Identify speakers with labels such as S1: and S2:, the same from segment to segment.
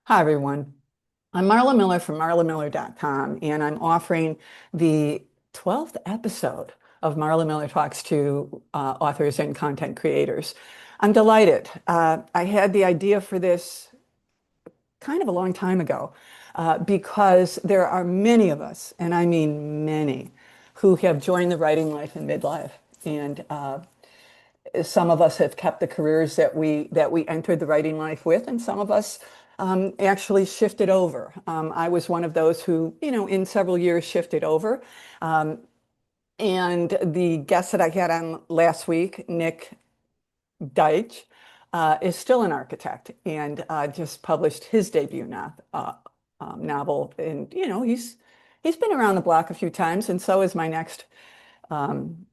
S1: Hi, everyone. I'm Marla Miller from MarlaMiller.com, and I'm offering the 12th episode of Marla Miller Talks to authors and content creators. I'm delighted. I had the idea for this kind of a long time ago because there are many of us, and I mean many, who have joined the writing life in midlife. And some of us have kept the careers that we entered the writing life with, and some of us actually shifted over. I was one of those who, in several years shifted over. Um, and the guest that I had on last week, Nick Deitch, is still an architect and just published his debut novel. And he's been around the block a few times, and so is my next um,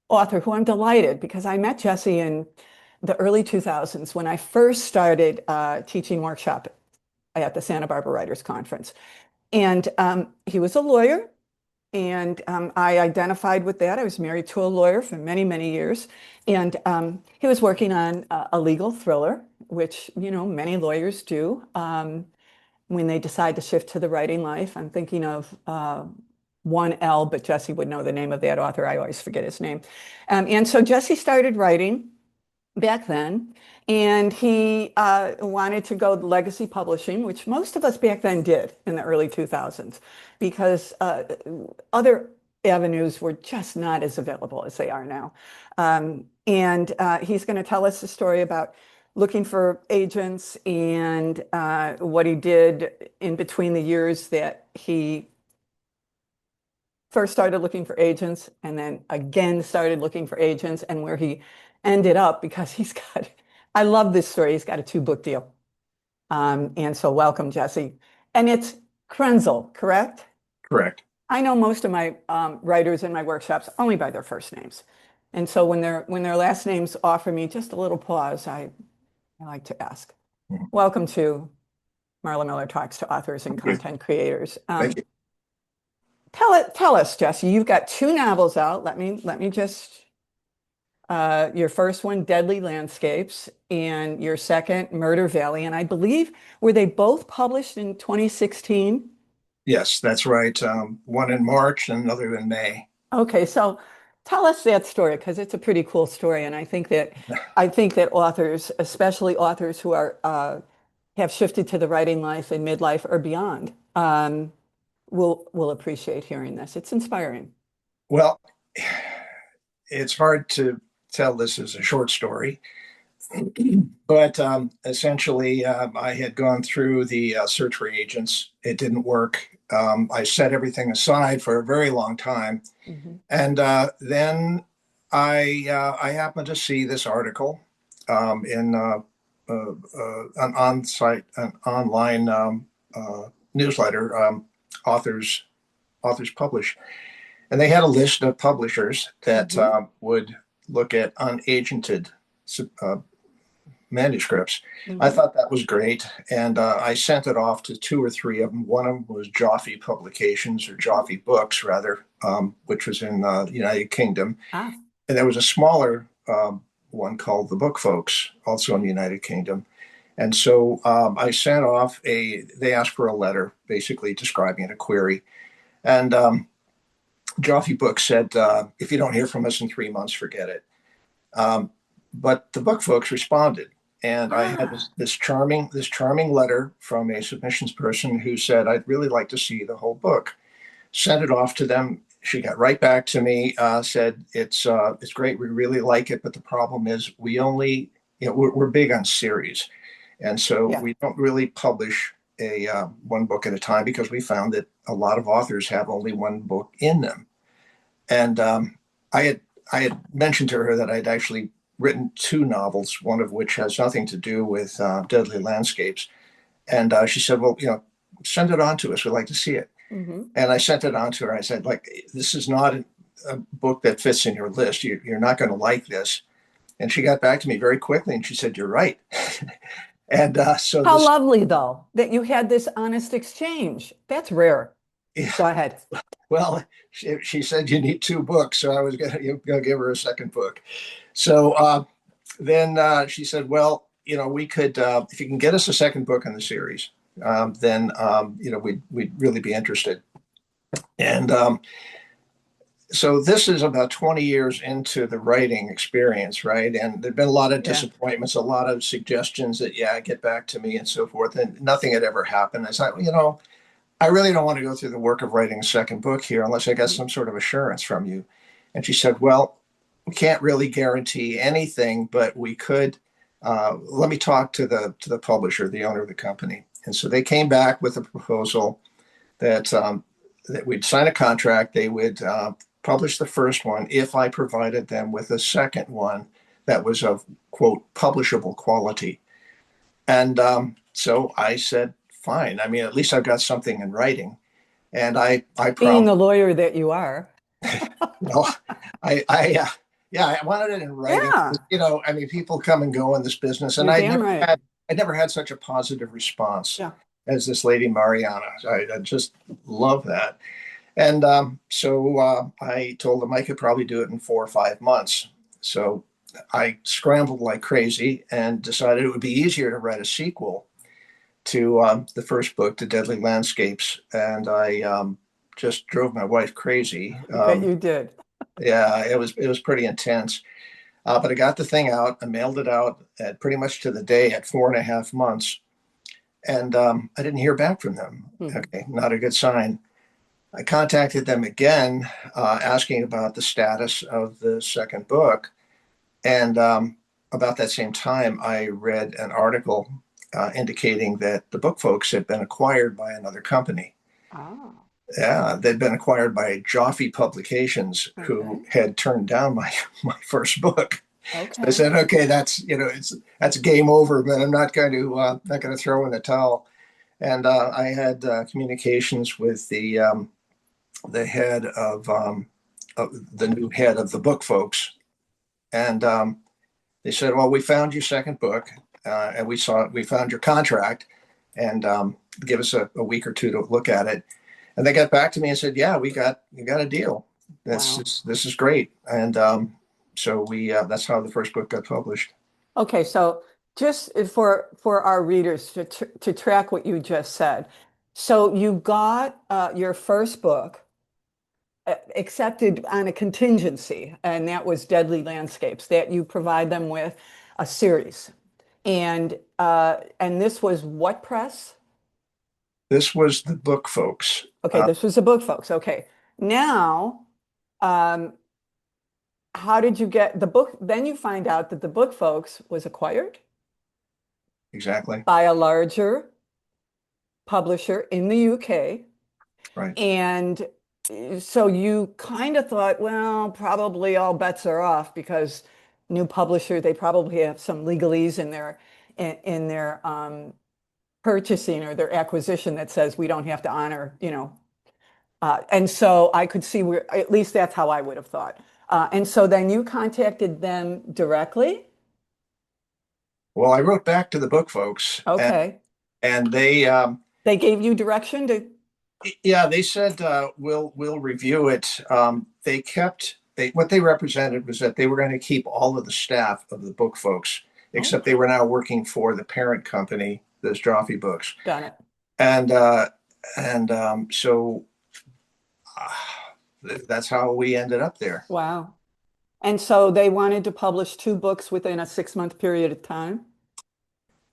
S1: author, who I'm delighted because I met Jesse in the early 2000s when I first started teaching workshop at the Santa Barbara Writers Conference. And he was a lawyer, and I identified with that. I was married to a lawyer for many, many years, and he was working on a legal thriller, which, many lawyers do when they decide to shift to the writing life. I'm thinking of one L, but Jesse would know the name of that author. I always forget his name. And so Jesse started writing back then, and he wanted to go legacy publishing, which most of us back then did in the early 2000s, because other avenues were just not as available as they are now. And he's going to tell us the story about looking for agents and what he did in between the years that he first started looking for agents and then again started looking for agents, and where he ended up because I love this story. He's got a two-book deal. And so welcome, Jesse. And it's Krenzel, correct?
S2: Correct.
S1: I know most of my writers in my workshops only by their first names. And so when their last names offer me just a little pause, I like to ask.
S2: Mhm.
S1: Welcome to Marla Miller Talks to Authors and
S2: Good.
S1: Content Creators.
S2: Thank you.
S1: Tell us, Jesse, you've got two novels out. Let me just your first one, Deadly Landscapes, and your second, Murder Valley. And I believe, were they both published in 2016?
S2: Yes, that's right. One in March and another in May.
S1: Okay, so tell us that story because it's a pretty cool story, and I think that authors, especially authors who are have shifted to the writing life in midlife or beyond, will appreciate hearing this. It's inspiring.
S2: Well, it's hard to tell this as a short story, but essentially, I had gone through the search for agents. It didn't work. I set everything aside for a very long time,
S1: Mhm.
S2: and then I happened to see this article in an an online newsletter. Authors publish, and they had a list of publishers that
S1: Mhm.
S2: would look at unagented uh, manuscripts. I
S1: Mhm.
S2: thought that was great, and I sent it off to two or three of them. One of them was Joffe Publications, or Joffe Books rather, which was in the United Kingdom,
S1: Ah.
S2: and there was a smaller one called the Book Folks, also in the United Kingdom. And so I sent off they asked for a letter basically describing a query. And Joffe Books said, if you don't hear from us in 3 months, forget it. Um, but the book folks responded. And I had
S1: Ah.
S2: this charming letter from a submissions person who said, I'd really like to see the whole book. Sent it off to them. She got right back to me, said, it's great. We really like it. But the problem is we only, we're big on series. And so
S1: Yeah.
S2: we don't really publish a one book at a time because we found that a lot of authors have only one book in them. And I had I had mentioned to her that I'd actually written two novels, one of which has nothing to do with Deadly Landscapes. And she said, "Well, send it on to us. We'd like to see it."
S1: Mhm.
S2: And I sent it on to her. I said, "Like, this is not a book that fits in your list. You're not going to like this." And she got back to me very quickly, and she said, "You're right." And so
S1: How
S2: this,
S1: lovely, though, that you had this honest exchange. That's rare.
S2: yeah,
S1: Go ahead.
S2: well, she said you need two books, so I was going to give her a second book. So then she said, "Well, we could, if you can get us a second book in the series, then, we'd really be interested. And so this is about 20 years into the writing experience, right? And there've been a lot of
S1: Yeah.
S2: disappointments, a lot of suggestions that, yeah, get back to me and so forth. And nothing had ever happened. I thought, I really don't want to go through the work of writing a second book here unless I get some sort of assurance from you. And she said, well, we can't really guarantee anything, but we could. Let me talk to the publisher, the owner of the company. And so they came back with a proposal that we'd sign a contract. They would publish the first one if I provided them with a second one that was of, quote, publishable quality. And so I said, fine. I mean, at least I've got something in writing. And I
S1: Being
S2: promised,
S1: the lawyer that you are.
S2: well, yeah, I wanted it in writing.
S1: Yeah,
S2: I mean, people come and go in this business, and
S1: you're damn right.
S2: I never had such a positive response
S1: Yeah.
S2: as this lady Mariana. I just love that. And so I told them I could probably do it in 4 or 5 months. So I scrambled like crazy and decided it would be easier to write a sequel to the first book, To Deadly Landscapes. And I just drove my wife crazy.
S1: I bet you did.
S2: Yeah, it was pretty intense. But I got the thing out. I mailed it out at pretty much to the day at 4.5 months. And I didn't hear back from them.
S1: Hmm.
S2: Okay, not a good sign. I contacted them again, asking about the status of the second book. And about that same time, I read an article indicating that the book folks had been acquired by another company.
S1: Oh,
S2: Yeah, they'd been acquired by Joffe Publications, who
S1: okay.
S2: had turned down my first book. So I
S1: Okay.
S2: said, okay, that's game over, but I'm not going to throw in the towel. And I had communications with the head of the new head of the book folks, and they said, "Well, we found your second book, and we found your contract, and give us a week or two to look at it." And they got back to me and said, "Yeah, you got a deal.
S1: Wow.
S2: This is great." And so we that's how the first book got published.
S1: Okay, so just for our readers to track what you just said. So you got your first book accepted on a contingency, and that was Deadly Landscapes, that you provide them with a series. And this was what press?
S2: This was the book folks.
S1: Okay, this was a book, folks. Okay. Now, um, how did you get the book? Then you find out that the book, folks, was acquired
S2: Exactly.
S1: by a larger publisher in the UK.
S2: Right.
S1: And so you kind of thought, well, probably all bets are off because new publisher, they probably have some legalese in their purchasing or their acquisition that says we don't have to honor. And so I could see where, at least that's how I would have thought. And so then you contacted them directly?
S2: Well, I wrote back to the book folks, and
S1: Okay.
S2: and they
S1: They gave you direction to,
S2: yeah, they said we'll review it. What they represented was that they were going to keep all of the staff of the book folks,
S1: oh,
S2: except they were now working for the parent company, those Joffe Books,
S1: got it.
S2: and so that's how we ended up there.
S1: Wow. And so they wanted to publish two books within a 6 month period of time?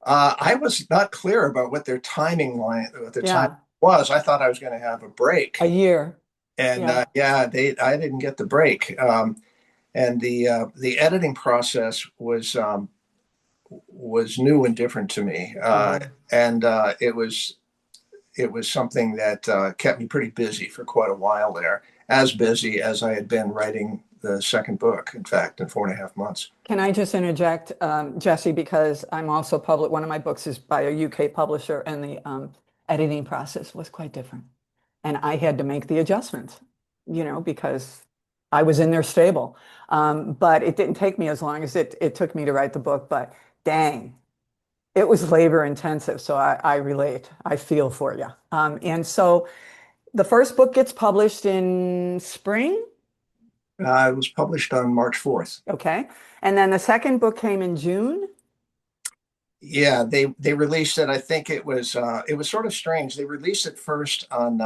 S2: I was not clear about what their time
S1: Yeah,
S2: was. I thought I was going to have a
S1: a
S2: break,
S1: year.
S2: and
S1: Yeah.
S2: yeah, I didn't get the break. And the editing process was new and different to me,
S1: Uh-huh.
S2: and it was something that kept me pretty busy for quite a while there, as busy as I had been writing the second book. In fact, in 4.5 months.
S1: Can I just interject, Jesse, because I'm also one of my books is by a UK publisher, and the editing process was quite different. And I had to make the adjustments, because I was in their stable. But it didn't take me as long as it took me to write the book. But dang, it was labor intensive. So I relate. I feel for you. And so the first book gets published in spring.
S2: It was published on March 4th.
S1: Okay. And then the second book came in June.
S2: Yeah, they released it. I think it was sort of strange. They released it first on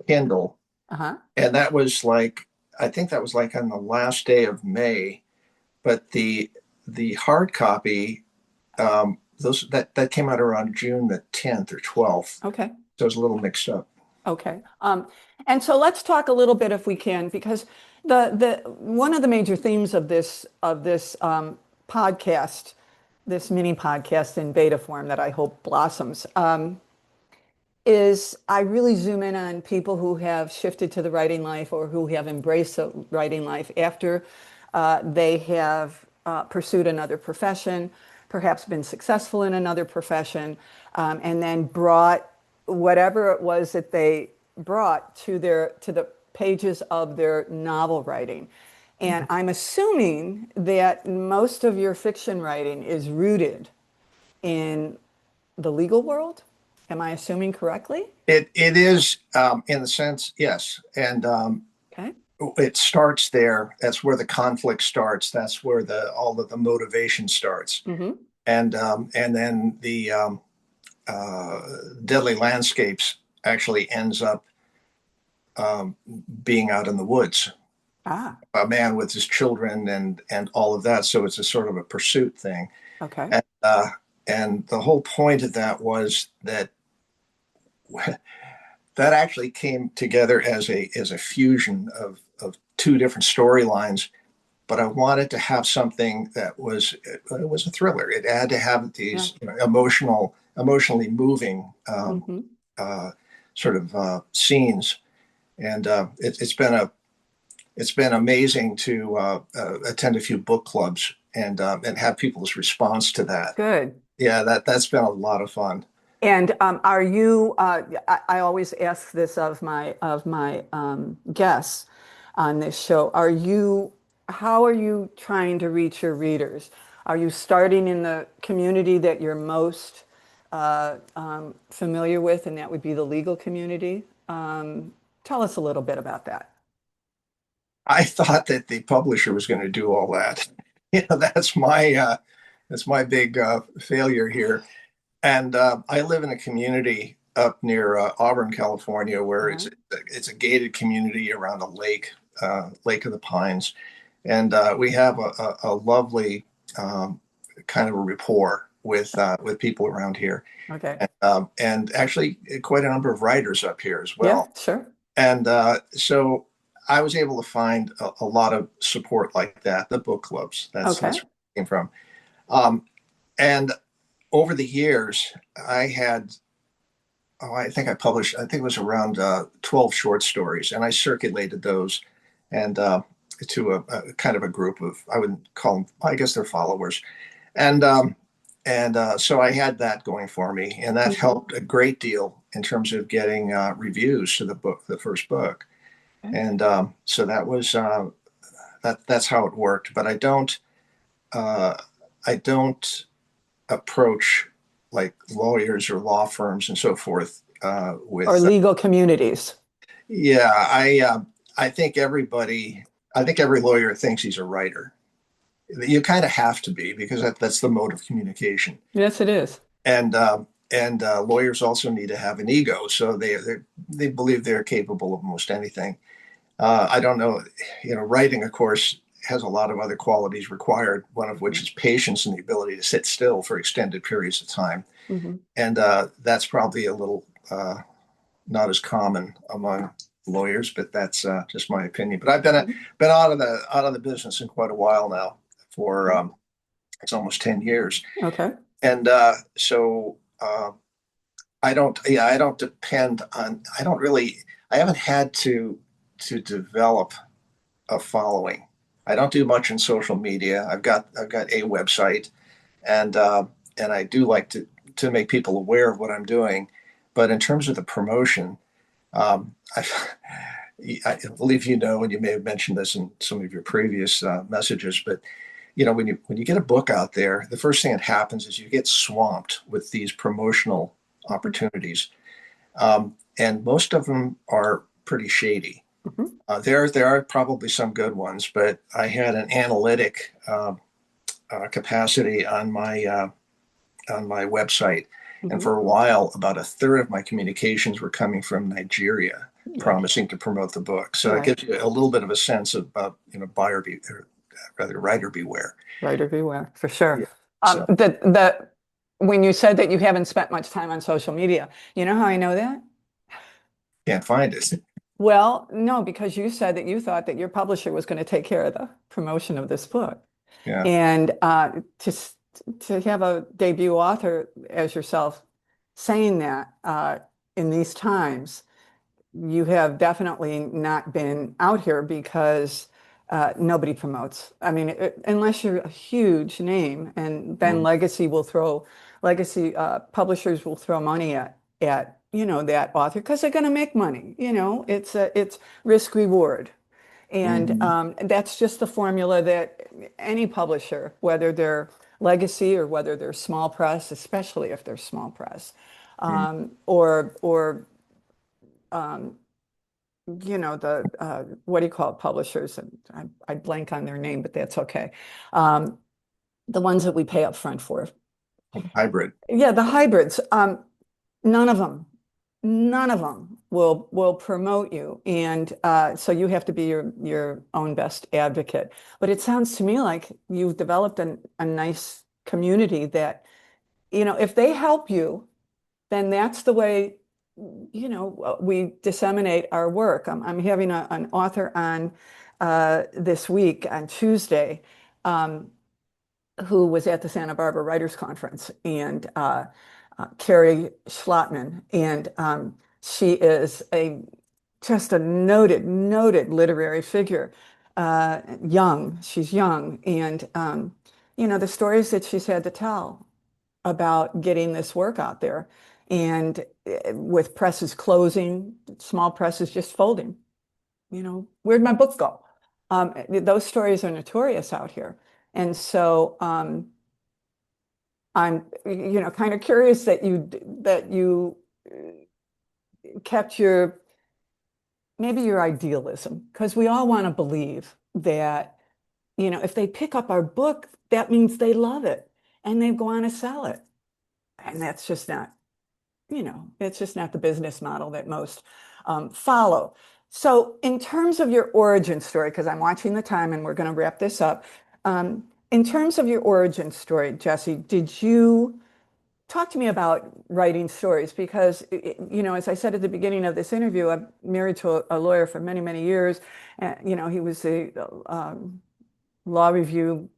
S2: Kindle,
S1: Uh-huh.
S2: and that was like I think that was like on the last day of May. But the hard copy, those that came out around June the 10th or 12th.
S1: Okay.
S2: So it was a little mixed up.
S1: Okay. And so let's talk a little bit if we can, because the one of the major themes of this podcast, this mini podcast in beta form that I hope blossoms, is I really zoom in on people who have shifted to the writing life or who have embraced the writing life after they have pursued another profession, perhaps been successful in another profession, and then brought whatever it was that they brought to the pages of their novel writing. And I'm assuming that most of your fiction writing is rooted in the legal world. Am I assuming correctly?
S2: It is in the sense, yes, and
S1: Okay.
S2: it starts there. That's where the conflict starts. That's where the all of the motivation starts,
S1: Mm-hmm.
S2: and then the Deadly Landscapes actually ends up um, being out in the woods,
S1: Ah,
S2: a man with his children and all of that. So it's a sort of a pursuit thing,
S1: okay.
S2: and and the whole point of that was that that actually came together as a fusion of two different storylines. But I wanted to have something that was it was a thriller. It had to have
S1: Yeah.
S2: these emotionally moving
S1: Mm-hmm.
S2: uh, sort of scenes, and it's been amazing to attend a few book clubs and have people's response to that.
S1: Good.
S2: Yeah, that's been a lot of fun.
S1: And are you, I always ask this of my guests on this show. How are you trying to reach your readers? Are you starting in the community that you're most familiar with, and that would be the legal community? Tell us a little bit about that.
S2: I thought that the publisher was going to do all that. That's my big failure here. And I live in a community up near Auburn, California, where
S1: Uh-huh.
S2: it's a gated community around a lake, Lake of the Pines, and we have a lovely kind of a rapport with people around here,
S1: Okay.
S2: and actually quite a number of writers up here as
S1: Yeah,
S2: well.
S1: sure.
S2: And so I was able to find a lot of support like that. The book clubs,
S1: Okay.
S2: that's where it came from. Um, and over the years, I had I think I published, I think it was around 12 short stories, and I circulated those and to a kind of a group of, I wouldn't call them, I guess they're followers. And so I had that going for me, and that
S1: Mhm.
S2: helped a great deal in terms of getting reviews to the book, the first book.
S1: Okay.
S2: And so that was that's how it worked. But uh, I don't approach like lawyers or law firms and so forth
S1: Or
S2: with
S1: legal communities.
S2: yeah, I think I think every lawyer thinks he's a writer. You kind of have to be because that's the mode of communication.
S1: Yes, it is.
S2: And lawyers also need to have an ego, so they believe they're capable of most anything. I don't know, you know, writing, of course, has a lot of other qualities required. One of which is patience and the ability to sit still for extended periods of time,
S1: Mm-hmm.
S2: and that's probably a little not as common among lawyers, but that's just my opinion. But I've been out of the business in quite a while now. For it's almost 10 years,
S1: Okay.
S2: and so I don't depend on. I don't really. I haven't had to develop a following. I don't do much in social media. I've got a website, and I do like to make people aware of what I'm doing. But in terms of the promotion, um, I, I believe you know, and you may have mentioned this in some of your previous messages, but you know, when you get a book out there, the first thing that happens is you get swamped with these promotional opportunities, and most of them are pretty shady.
S1: Mm-hmm.
S2: There are probably some good ones, but I had an analytic capacity on my on my website. And
S1: Mhm.
S2: for a while, about a third of my communications were coming from Nigeria,
S1: Yeah,
S2: promising to promote the book. So it
S1: right.
S2: gives you a little bit of a sense of, or rather, writer beware.
S1: Writer beware, for
S2: Yeah.
S1: sure.
S2: So
S1: The when you said that you haven't spent much time on social media, you know how I know that?
S2: can't find it.
S1: Well, no, because you said that you thought that your publisher was going to take care of the promotion of this book.
S2: Yeah.
S1: And to have a debut author as yourself saying that in these times, you have definitely not been out here because nobody promotes. I mean, unless you're a huge name, and then
S2: Mm,
S1: legacy publishers will throw money at that author because they're going to make money. It's risk reward. And
S2: mhm,
S1: that's just the formula that any publisher, whether they're legacy or whether they're small press, especially if they're small press,
S2: mm.
S1: or the what do you call it, publishers? And I blank on their name, but that's okay. Um, the ones that we pay up front for.
S2: Hybrid.
S1: Yeah, the hybrids. None of them, none of them will promote you, and so you have to be your own best advocate. But it sounds to me like you've developed a nice community that, if they help you, then that's the way, we disseminate our work. I'm having an author on this week on Tuesday, um, who was at the Santa Barbara Writers Conference, and Carrie Schlottman, and she is just a noted literary figure. She's young, and the stories that she's had to tell about getting this work out there, and with presses closing, small presses just folding. Where'd my book go? Those stories are notorious out here, and so I'm, kind of curious that you kept maybe your idealism, because we all want to believe that, if they pick up our book, that means they love it and they go on to sell it. And that's just not, it's just not the business model that most follow. So, in terms of your origin story, because I'm watching the time and we're going to wrap this up. In terms of your origin story, Jesse, did you talk to me about writing stories? Because, as I said at the beginning of this interview, I'm married to a lawyer for many, many years. And, he was the law review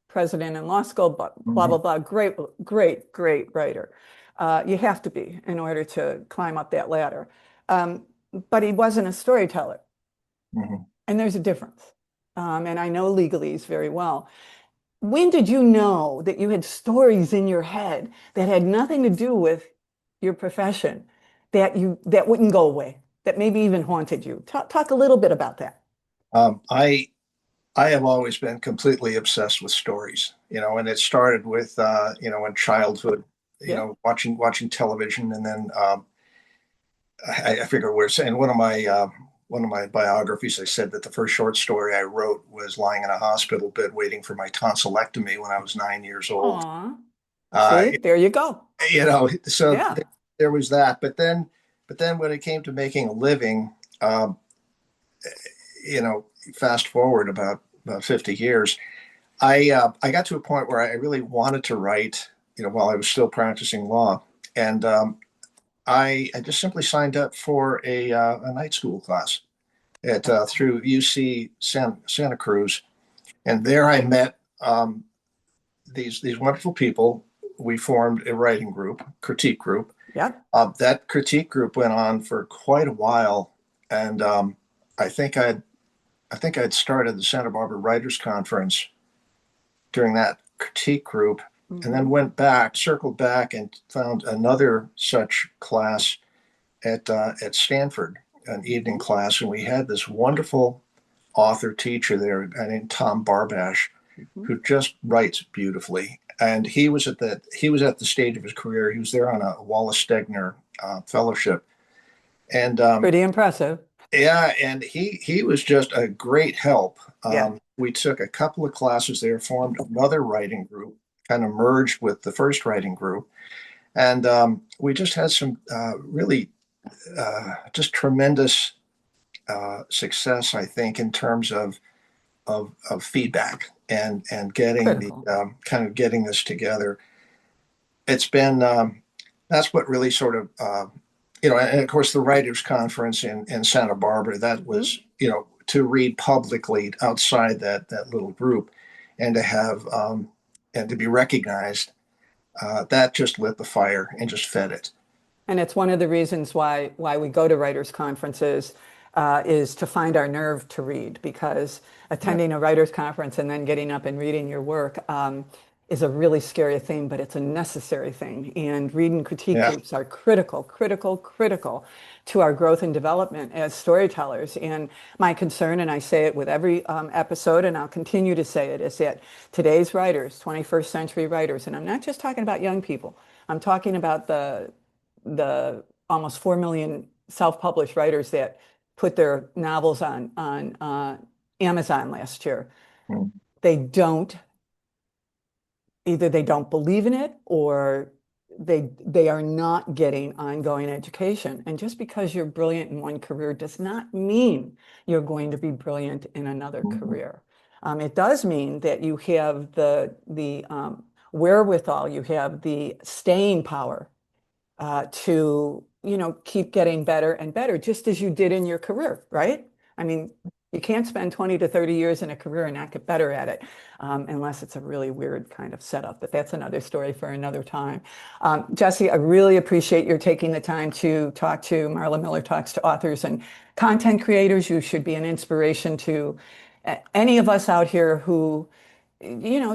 S1: president in law school, but blah, blah,
S2: Mhm,
S1: blah. Great, great, great writer. You have to be in order to climb up that ladder. Um, but he wasn't a storyteller.
S2: mhm.
S1: And there's a difference. And I know legalese very well. When did you know that you had stories in your head that had nothing to do with your profession, that wouldn't go away, that maybe even haunted you? Talk a little bit about that.
S2: Um, I I have always been completely obsessed with stories, and it started with in childhood,
S1: Yeah.
S2: watching television, and then I figure we're saying one of my biographies. I said that the first short story I wrote was lying in a hospital bed waiting for my tonsillectomy when I was 9 years old.
S1: Aw.
S2: Uh,
S1: See, there you go.
S2: so
S1: Yeah.
S2: there was that. But then when it came to making a living, um, you know, fast forward about 50 years, I got to a point where I really wanted to write, while I was still practicing law, and I just simply signed up for a night school class at through UC Santa Cruz, and there I met these wonderful people. We formed a writing group, critique group.
S1: Yeah.
S2: That critique group went on for quite a while, and I think I'd started the Santa Barbara Writers Conference during that critique group, and then
S1: Mhm.
S2: circled back, and found another such class at Stanford, an evening
S1: Mhm.
S2: class, and we had this wonderful author teacher there named Tom Barbash,
S1: Mhm.
S2: who just writes beautifully. And he was at the stage of his career. He was there on a Wallace Stegner fellowship, and
S1: Pretty impressive.
S2: yeah, and he was just a great help.
S1: Yeah.
S2: We took a couple of classes there, formed another writing group, kind of merged with the first writing group. And we just had some really just tremendous success, I think, in terms of feedback and getting the
S1: Critical.
S2: kind of getting this together. It's been that's what really sort of and of course the writers conference in Santa Barbara, that
S1: Mhm.
S2: was to read publicly outside that little group and to have and to be recognized, that just lit the fire and just fed it.
S1: And it's one of the reasons why we go to writers' conferences is to find our nerve to read, because
S2: Yeah,
S1: attending a writers' conference and then getting up and reading your work is a really scary thing, but it's a necessary thing. And read and critique
S2: yeah.
S1: groups are critical, critical, critical to our growth and development as storytellers. And my concern, and I say it with every episode, and I'll continue to say it, is that today's writers, 21st century writers, and I'm not just talking about young people, I'm talking about the almost 4 million self-published writers that put their novels on Amazon last year.
S2: Mm.
S1: They don't Either they don't believe in it, or they are not getting ongoing education. And just because you're brilliant in one career does not mean you're going to be brilliant in another
S2: Mhm.
S1: career. It does mean that you have the wherewithal, you have the staying power to, keep getting better and better, just as you did in your career, right? I mean, you can't spend 20 to 30 years in a career and not get better at it, unless it's a really weird kind of setup. But that's another story for another time. Jesse, I really appreciate your taking the time to talk to Marla Miller Talks to authors and content creators. You should be an inspiration to any of us out here who,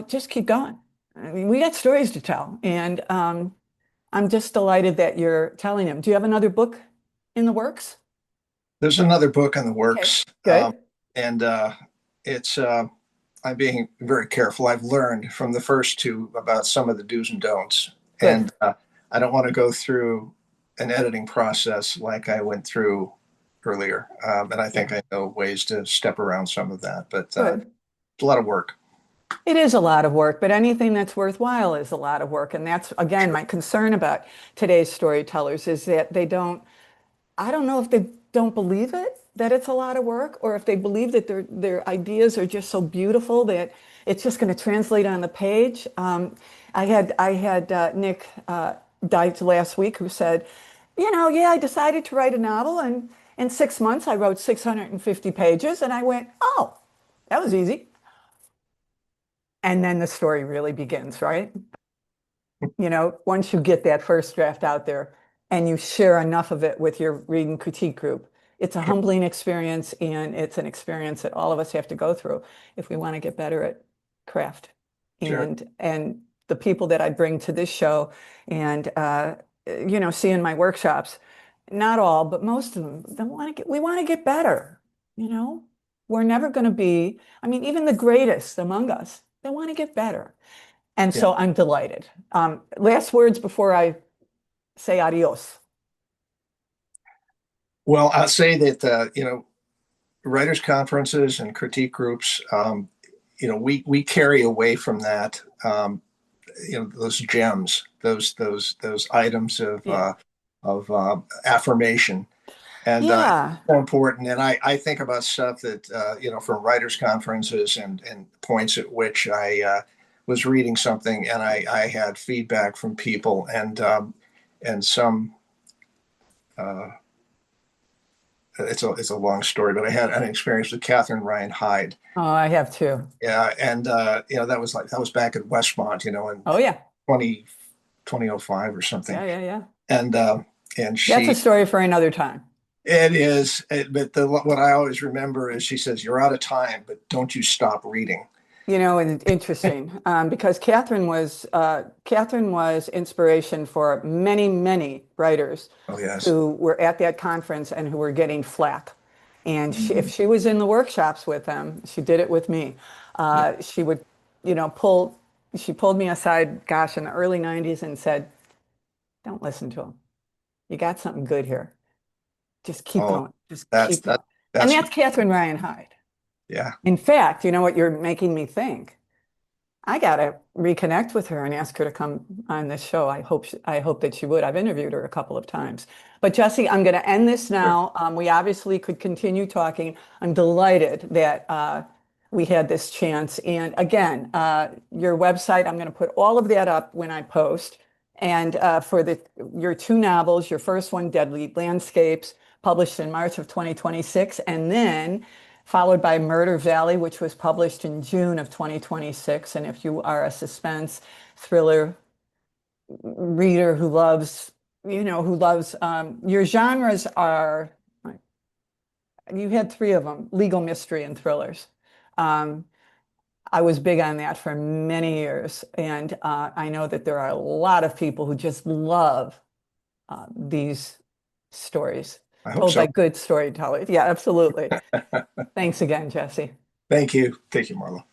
S1: just keep going. I mean, we got stories to tell. And I'm just delighted that you're telling him. Do you have another book in the works?
S2: There's another book in the
S1: Okay,
S2: works,
S1: good,
S2: and it's I'm being very careful. I've learned from the first two about some of the do's and don'ts,
S1: good,
S2: and I don't want to go through an editing process like I went through earlier. And I
S1: yeah,
S2: think I know ways to step around some of that, but
S1: good.
S2: it's a lot of work.
S1: It is a lot of work, but anything that's worthwhile is a lot of work. And that's, again,
S2: Sure.
S1: my concern about today's storytellers is that I don't know if they don't believe it, that it's a lot of work, or if they believe that their ideas are just so beautiful that it's just going to translate on the page. I had Nick died last week, who said, yeah, I decided to write a novel, and in 6 months I wrote 650 pages, and I went, oh, that was easy. And then the story really begins, right? Once you get that first draft out there and you share enough of it with your read and critique group, it's a
S2: Sure.
S1: humbling experience, and it's an experience that all of us have to go through if we want to get better at craft.
S2: Sure.
S1: And the people that I bring to this show and see in my workshops, not all, but most of them, we want to get better, you know? We're never going to be, I mean, even the greatest among us, they want to get better. And
S2: Yeah.
S1: so I'm delighted. Last words before I say adios.
S2: Well, I'll say that writers' conferences and critique groups, we carry away from that, those gems, those items
S1: Yeah.
S2: of affirmation, and
S1: Yeah.
S2: more important. And I think about stuff that from writers' conferences and points at which I was reading something and I had feedback from people and some. Uh, it's a long story, but I had an experience with Catherine Ryan Hyde.
S1: Oh, I have too.
S2: Yeah, and that was back at Westmont,
S1: Oh,
S2: in
S1: yeah.
S2: 2005 or something.
S1: Yeah, yeah, yeah.
S2: And
S1: That's a
S2: she
S1: story for another time.
S2: but what I always remember is she says, "You're out of time, but don't you stop reading."
S1: And interesting, because Catherine was inspiration for many, many writers
S2: Oh yes.
S1: who were at that conference and who were getting flack. And if
S2: Mhm.
S1: she was in the workshops with them, she did it with me.
S2: Yeah.
S1: She would, you know, pull. She pulled me aside, gosh, in the early '90s, and said, "Don't listen to him. You got something good here. Just keep
S2: Oh,
S1: going. Just
S2: that's
S1: keep
S2: that
S1: going." And
S2: that's
S1: that's Catherine Ryan Hyde.
S2: yeah.
S1: In fact, you know what you're making me think? I gotta reconnect with her and ask her to come on this show. I hope that she would. I've interviewed her a couple of times. But Jesse, I'm going to end this
S2: Sure.
S1: now. We obviously could continue talking. I'm delighted that we had this chance. And again, your website, I'm going to put all of that up when I post. And for your two novels, your first one, Deadly Landscapes, published in March of 2026, and then followed by Murder Valley, which was published in June of 2026. And if you are a suspense thriller reader who loves, your genres are, you had three of them, legal mystery and thrillers. Um, I was big on that for many years. And I know that there are a lot of people who just love these stories
S2: I hope
S1: told
S2: so.
S1: by good storytellers. Yeah, absolutely. Thanks again, Jesse.
S2: Thank you. Thank you, Marla.